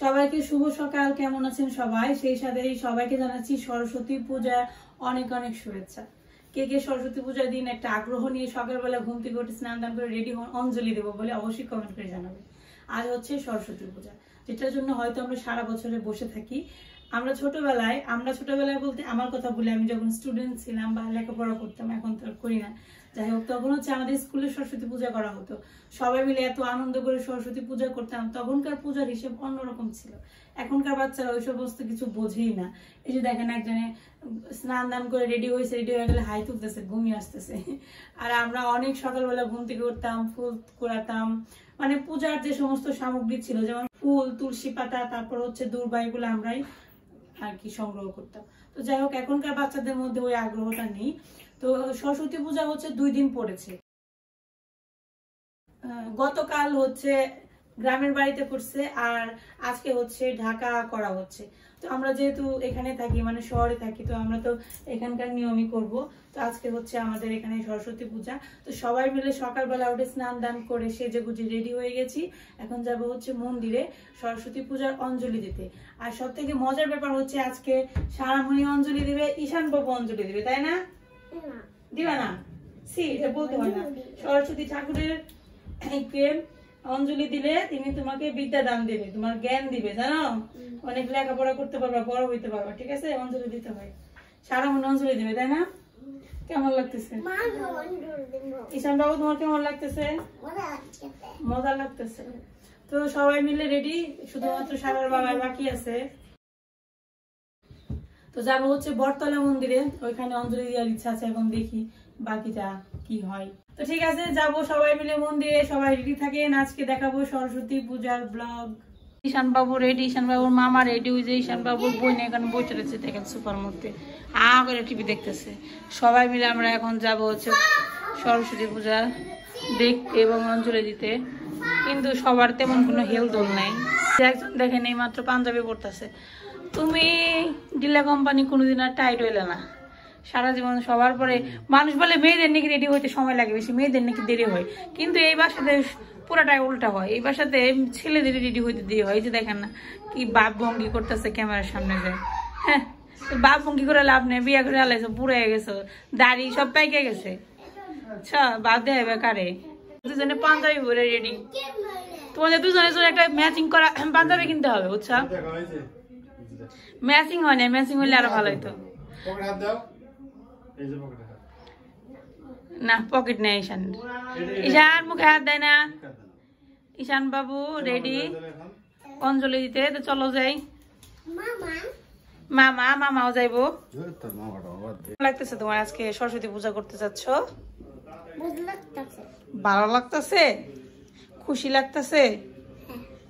সবাইকে শুভ সকাল। কেমন আছেন সবাই? সেই সাথে সবাইকে জানাচ্ছি সরস্বতী পূজার অনেক অনেক শুভেচ্ছা। কে কে সরস্বতী পূজার দিন একটা আগ্রহ নিয়ে সকালবেলা ঘুম থেকে উঠে স্নান দান করে রেডি হন, অঞ্জলি দেবো বলে অবশ্যই কমেন্ট করে জানাবে। আজ হচ্ছে সরস্বতী পূজা, যেটার জন্য হয়তো আমরা সারা বছরে বসে থাকি। আমরা ছোটবেলায় বলতে আমার কথা বলে, আমি যখন স্টুডেন্ট ছিলাম বা লেখাপড়া করতাম, এখন তো করি না, যাই হোক, তখন হচ্ছে আমাদের স্কুলে সরস্বতী পূজা করা হতো। সবাই মিলে এত আনন্দ করে সরস্বতী পূজা করতাম। তখনকার পূজার হিসেব অন্যরকম ছিল। এখনকার বাচ্চারা ওই সমস্ত কিছু বোঝেই না। এই যে দেখেন, একজনে স্নান দান করে রেডি হয়েছে, রেডি হয়ে গেলে হাই তুলতেছে, ঘুমিয়ে আসতেছে। আর আমরা অনেক সকালবেলা ঘুম থেকে উঠতাম, ফুল কুড়াতাম, মানে পূজার যে সমস্ত সামগ্রী ছিল, যেমন ফুল, তুলসী পাতা, তারপর হচ্ছে দূর্বা, এগুলো আমরাই আর কি সংগ্রহ করতাম। তো যাই হোক, এখনকার বাচ্চাদের মধ্যে ওই আগ্রহটা নেই। তো সরস্বতী পূজা হচ্ছে 2 দিন পড়েছে। গতকাল হচ্ছে গ্রামের বাড়িতে করছে, আর আজকে হচ্ছে ঢাকা করা হচ্ছে। তো আমরা যেহেতু এখানে থাকি, মানে শহরে থাকি, তো আমরা তো এখানকার নিয়মই করব। তো আজকে হচ্ছে আমাদের এখানে সরস্বতী পূজা। তো সবাই মিলে সকালবেলা উঠে স্নান দান করে সেজে গুজে রেডি হয়ে গেছি। এখন যাব হচ্ছে মন্দিরে সরস্বতী পূজার অঞ্জলি দিতে। আর সব থেকে মজার ব্যাপার হচ্ছে, আজকে সারামণি অঞ্জলি দিবে, ঈশান বাবু অঞ্জলি দিবে, তাই না? দিবা না? এটা বলতে হয় না। সরস্বতী ঠাকুরের অঞ্জলি দিলে তিনি তোমাকে বিদ্যা দান দেবে, তোমার জ্ঞান দিবে, জানো? অনেক লেখাপড়া করতে পারবা, বড় হইতে পারবা, ঠিক আছে? অঞ্জলি দিতে হয়, সারা মনে অঞ্জলি দিবে, তাই না? কেমন লাগতেছে ঈশান বাবু? তোমার কেমন লাগতেছে? মজা লাগতেছে। তো সবাই মিলে রেডি, শুধুমাত্র সারার বাবাই বাকি আছে। তো যাবো হচ্ছে বটতলা মন্দিরে, ওইখানে অঞ্জলি দেওয়ার ইচ্ছা আছে। এখন দেখি বাকিটা কি হয়। তো ঠিক আছে, যাবো সবাই মিলে মন্দিরে। সবাই রেডি থাকেন, আজকে দেখাবো সরস্বতী পূজার ব্লগ। ঈশান বাবু রেডি, ঈশান বাবুর মামা রেডি। ওই যে ঈশান বাবুর বোন এখানে বসে রয়েছে, দেখেন সুপার মধ্যে করে টিভি দেখতেছে। সবাই মিলে আমরা এখন যাব হচ্ছে সরস্বতী পূজা দেখতে এবং অঞ্জলি দিতে। কিন্তু সবার তেমন কোনো হেলদোল নাই। একজন দেখেন এই মাত্র পাঞ্জাবি পরতেছে। তুমি ডিলা কোম্পানি কোনোদিন আর টাইট হইলে না সারা জীবন। সবার পরে মানুষ বলে মেয়েদের নাকি রেডি হইতে সময় লাগে বেশি, মেয়েদের নাকি দেরি হয়। কিন্তু এই বাসাতে পুরাটাই উল্টা হয়। এই বাসাতে ছেলেদের রেডি হইতে দেরি হয়। যে দেখেন না কি বাপ ভঙ্গি করতেছে ক্যামেরার সামনে যায়। হ্যাঁ, বাপ ভঙ্গি করে লাভ নেই, বিয়ে করে আলাইছে, পুড়ে গেছে, দাড়ি সব পাইকে গেছে। আচ্ছা, বাপ দেয় কারে? দুজনে পাঞ্জাবি পরে রেডি। তোমাদের দুজনের জন্য একটা ম্যাচিং করা পাঞ্জাবি কিনতে হবে, বুঝছো? ম্যাচিং হয় না, ম্যাচিং হইলে আরো ভালো হইতো। না, পকেট নেই ঈশান। ঈশান মুখে হাত দেয় না। ঈশান বাবু রেডি অঞ্জলি দিতে। তো চলো যাই। মামাও যাইবো। লাগতেছে তোমার আজকে সরস্বতী পূজা করতে যাচ্ছ? ভালো লাগতেছে? খুশি লাগতেছে?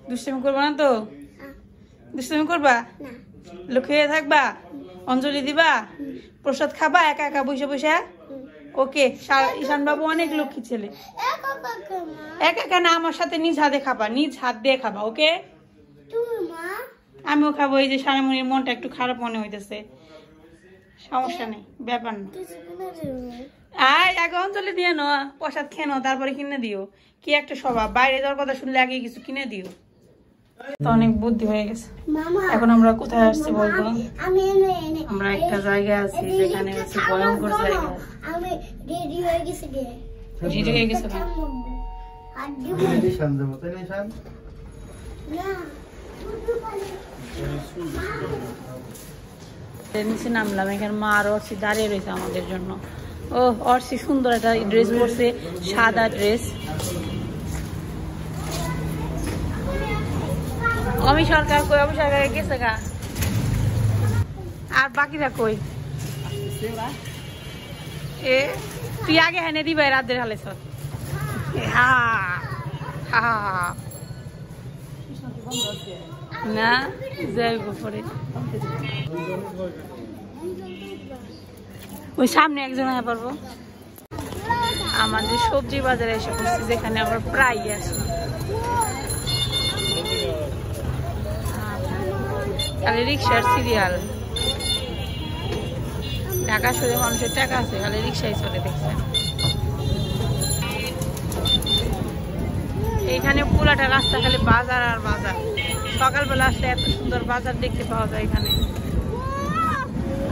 দুষ্টামি করবা না তো? দুষ্টামি করবা? লুকিয়ে থাকবা? অঞ্জলি দিবা? প্রসাদ খাবা একা একা বসে বসে? ওকে। ঈশান বাবু অনেক লক্ষ্মী ছেলে। একা একা না, আমার সাথে নিজ হাতে খাবা, নিজ হাত দিয়ে খাবা। ওকে? আমিও খাবো। এই যে সারামণির মনটা একটু খারাপ মনে হইতেছে। সমস্যা নেই, ব্যাপার না। আগে অঞ্জলি দিয়ে নো, প্রসাদ খেয়ে নো, তারপরে কিনে দিও। কি একটা স্বভাব, বাইরে যাওয়ার কথা শুনলে আগে কিছু কিনে দিও। তো অনেক বুদ্ধি হয়ে গেছে। এখন আমরা কোথায় আসছি বলতো? আমরা একটা জায়গায় আছি যেখানে হচ্ছে ভয়ঙ্কর জায়গা। রেডি হয়ে গেছে। নিচে নামলাম, এখানে মা আর অর্চি দাঁড়িয়ে রয়েছে আমাদের জন্য। ও, অর্চি সুন্দর একটা ড্রেস পরছে, সাদা ড্রেস। অমি সরকার কই? অমি সরকার গেছে গা। আর বাকিরা কই? তুই আগে হেনে দিবা রাতের হালে সব। না যাইব পরে। ওই সামনে একজন হয়ে পারবো। আমাদের সবজি বাজারে এসে পড়ছি, যেখানে আমরা প্রায় আসি। খালি রিক্সার সিরিয়াল। ঢাকা শহরে মানুষের টাকা আছে, খালি রিক্সায় চলে, দেখছেন? এইখানে পুরাটা রাস্তা খালি বাজার আর বাজার। সকালবেলা আসলে এত সুন্দর বাজার দেখতে পাওয়া যায় এখানে।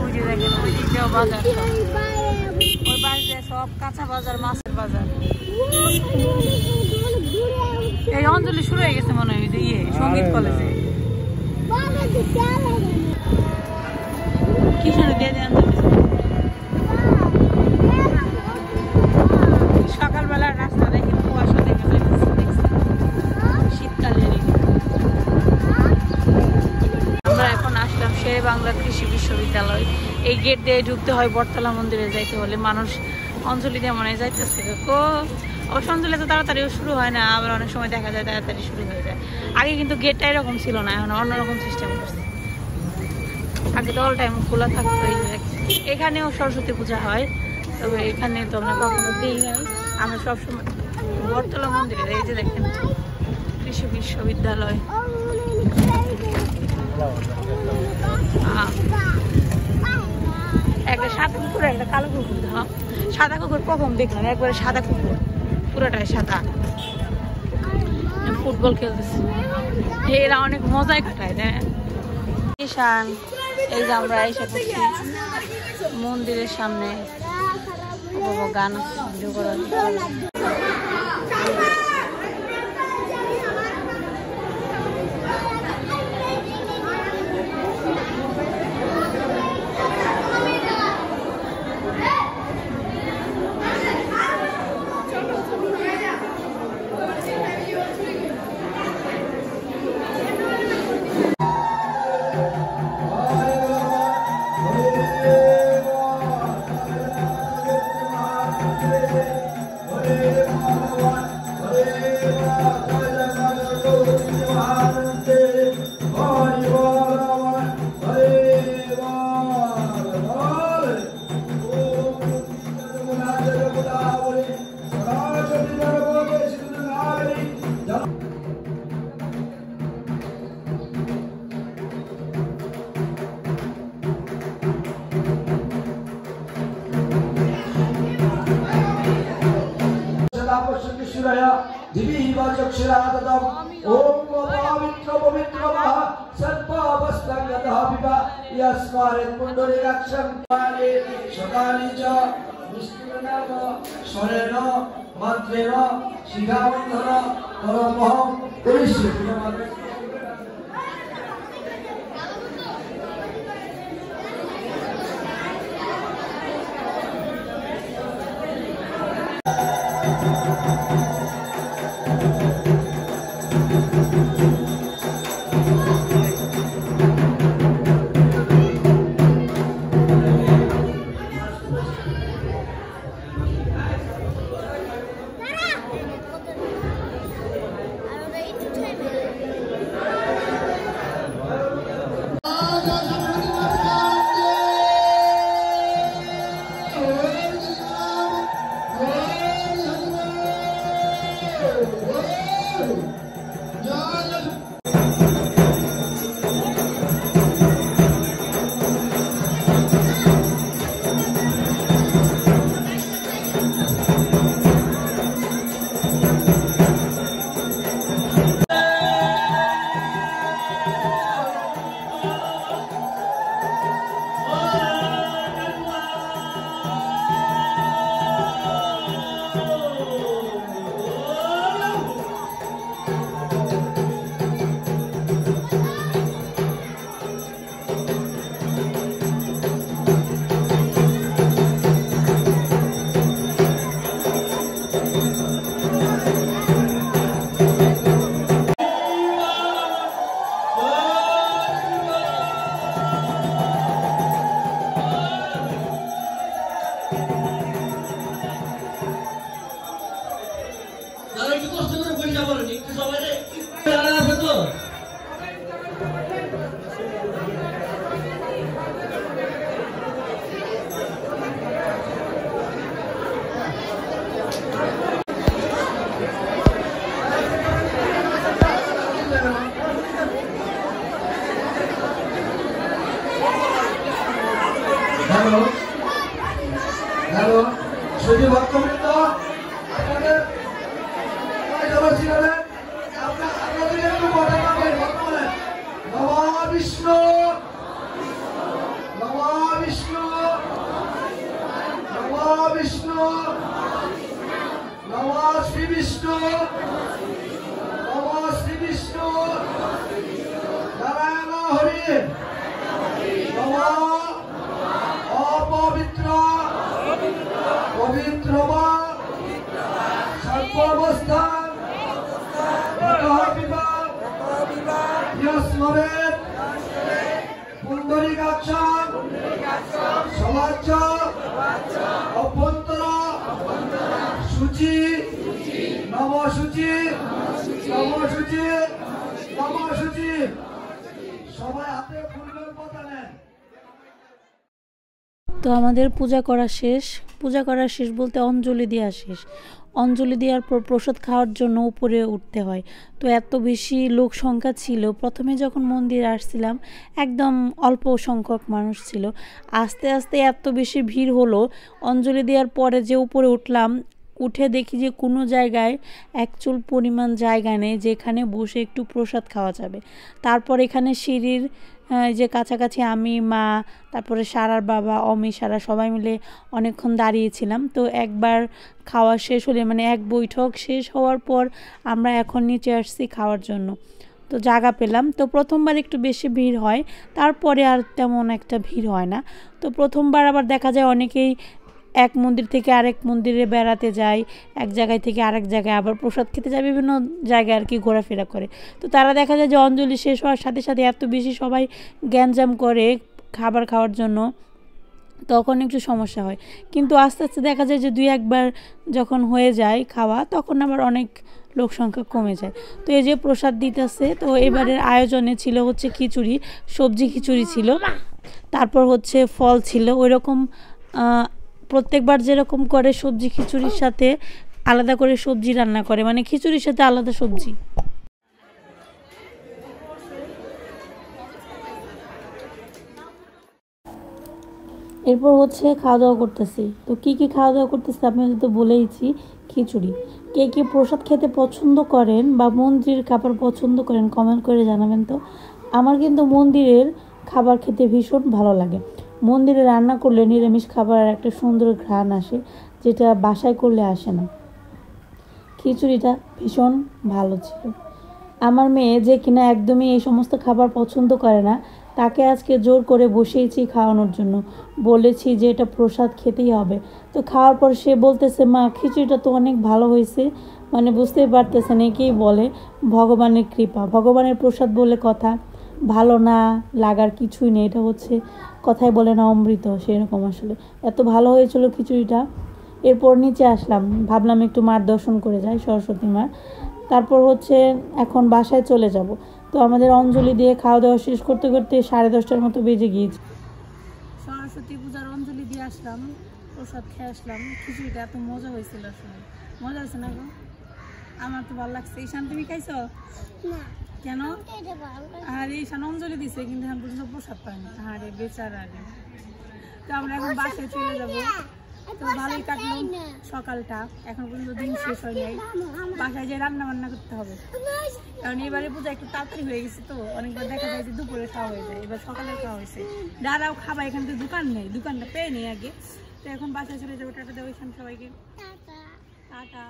ওই যে দেখেন ওইটাও বাজার, ওই বাড়িতে সব কাঁচা বাজার, মাছের বাজার। এই অঞ্জলি শুরু হয়ে গেছে মনে হয় সঙ্গীত কলেজে। কি শুনে দিয়ে দেন সকালবেলার রাস্তা দেখে কুয়াশা দেখে শীতকালের। আমরা এখন আসলাম শেরে বাংলা কৃষি বিশ্ববিদ্যালয়। এই গেট দিয়ে ঢুকতে হয় বটতলা মন্দিরে যাইতে হলে। মানুষ অঞ্জলি দিয়ে মনে যাইতেছে। অবশ্য অঞ্জলি তো তাড়াতাড়িও শুরু হয় না, আবার অনেক সময় দেখা যায় তাড়াতাড়ি শুরু হয়ে যায়। আগে কিন্তু গেটটা এরকম ছিল না, এখন অন্যরকম সিস্টেম করছে। আগে তো অল টাইম খোলা থাকতো। এখানেও সরস্বতী পূজা হয়, তবে এখানে তো আমরা কখনো দিই নাই। আমরা সবসময় বটতলা মন্দিরে। এই যে দেখেন কৃষি বিশ্ববিদ্যালয়। একটা সাদা কুকুর, একটা কালো কুকুর। সাদা কুকুর প্রথম দেখলাম, একবারে সাদা কুকুর, পুরোটাই সাদা। ফুটবল খেলতেছে, এরা অনেক মজাই কাটায়। ঈশান, এই যে আমরা এসে করছি মন্দিরের সামনে। গান ভিডিও করা হ্যালো হ্যালো, শুধু ভক্তবৃন্দ আপনাদের নমঃ অপবিত্র পবিত্র বা সর্বাবস্থান ইয়স্মরেত পুণ্ডরীকাক্ষং সমাজ অভ্যন্তর সূচি নমসূচি নমসূচি নমসূচি সবাই হাতে ফুলবেল পাতা নেন। তো আমাদের পূজা করা শেষ বলতে অঞ্জলি দেওয়া শেষ। অঞ্জলি দেওয়ার পর প্রসাদ খাওয়ার জন্য উপরে উঠতে হয়। তো এত বেশি লোক সংখ্যা ছিল, প্রথমে যখন মন্দিরে আসছিলাম একদম অল্প সংখ্যক মানুষ ছিল, আস্তে আস্তে এত বেশি ভিড় হলো। অঞ্জলি দেওয়ার পরে যে উপরে উঠলাম, উঠে দেখি যে কোনো জায়গায় এক চুল পরিমাণ জায়গা নেই যেখানে বসে একটু প্রসাদ খাওয়া যাবে। তারপর এখানে সিঁড়ির যে কাছাকাছি আমি, মা, তারপরে সারার বাবা, অমি, সারা সবাই মিলে অনেকক্ষণ দাঁড়িয়েছিলাম। তো একবার খাওয়া শেষ হলে মানে এক বৈঠক শেষ হওয়ার পর আমরা এখন নিচে আসছি খাওয়ার জন্য। তো জায়গা পেলাম। তো প্রথমবার একটু বেশি ভিড় হয়, তারপরে আর তেমন একটা ভিড় হয় না। তো প্রথমবার আবার দেখা যায় অনেকেই এক মন্দির থেকে আরেক মন্দিরে বেড়াতে যায়, এক জায়গায় থেকে আরেক জায়গায় আবার প্রসাদ খেতে যায়, বিভিন্ন জায়গায় আর কি ঘোরাফেরা করে। তো তারা দেখা যায় যে অঞ্জলি শেষ হওয়ার সাথে সাথে এত বেশি সবাই গ্যাঞ্জাম করে খাবার খাওয়ার জন্য, তখন একটু সমস্যা হয়। কিন্তু আস্তে আস্তে দেখা যায় যে 2-1 বার যখন হয়ে যায় খাওয়া, তখন আবার অনেক লোক সংখ্যা কমে যায়। তো এই যে প্রসাদ দিতেছে, তো এবারের আয়োজনে ছিল হচ্ছে খিচুড়ি, সবজি খিচুড়ি ছিল, তারপর হচ্ছে ফল ছিল। ওইরকম প্রত্যেকবার যেরকম করে সবজি খিচুড়ির সাথে আলাদা করে সবজি রান্না করে, মানে খিচুড়ির সাথে আলাদা সবজি। এরপর হচ্ছে খাওয়া দাওয়া করতেছি। তো কি খাওয়া দাওয়া করতেছি আপনাদের তো বলেইছি, খিচুড়ি। কে প্রসাদ খেতে পছন্দ করেন বা মন্দিরের খাবার পছন্দ করেন কমেন্ট করে জানাবেন। তো আমার কিন্তু মন্দিরের খাবার খেতে ভীষণ ভালো লাগে। মন্দিরে রান্না করলে নিরামিষ খাবার একটা সুন্দর ঘ্রাণ আসে, যেটা বাসায় করলে আসে না। খিচুড়িটা ভীষণ ভালো ছিল। আমার মেয়ে যে কিনা একদমই এই সমস্ত খাবার পছন্দ করে না, তাকে আজকে জোর করে বসিয়েছি খাওয়ানোর জন্য। বলেছি যে এটা প্রসাদ খেতেই হবে। তো খাওয়ার পর সে বলতেছে, মা খিচুড়িটা তো অনেক ভালো হয়েছে। মানে বুঝতেই পারতেছেন, একেই বলে ভগবানের কৃপা, ভগবানের প্রসাদ বলে কথা, ভালো না লাগার কিছুই নেই। এটা হচ্ছে কথাই বলে না অমৃত, সেরকম আসলে এত ভালো হয়েছিল খিচুড়িটা। এরপর নিচে আসলাম, ভাবলাম একটু মার দর্শন করে যাই, সরস্বতী মার। তারপর হচ্ছে এখন বাসায় চলে যাব। তো আমাদের অঞ্জলি দিয়ে খাওয়া দাওয়া শেষ করতে করতে 10:30টার মতো বেজে গিয়েছে। সরস্বতী পূজার অঞ্জলি দিয়ে আসলাম, প্রসাদ খেয়ে আসলাম। খিচুড়িটা এত মজা হয়েছিল, আসলে মজা হয়েছে না গো? আমার তো ভালো লাগছে। ঈশান তুমি খাইছো না? কেন? আর ঈশান অঞ্জলি দিছে কিন্তু এখন পর্যন্ত প্রসাদ পায়নি। আরে বেচারা রে। তো আমরা এখন বাসায় চলে যাবো। তো ভালোই কাটলো সকালটা, এখন পর্যন্ত দিন শেষ হয় নাই। বাসায় যে রান্না বান্না করতে হবে, কারণ এবারে পূজা একটু তাড়াতাড়ি হয়ে গেছে। তো অনেকবার দেখা যায় যে দুপুরে খাওয়া হয়ে যায়, এবার সকালে খাওয়া হয়েছে। দাদাও খাবা, এখানে তো দোকান নেই, দোকানটা পেয়ে নেই আগে। তো এখন বাসায় চলে যাবো। টাটা দেবো সবাইকে, টাটা।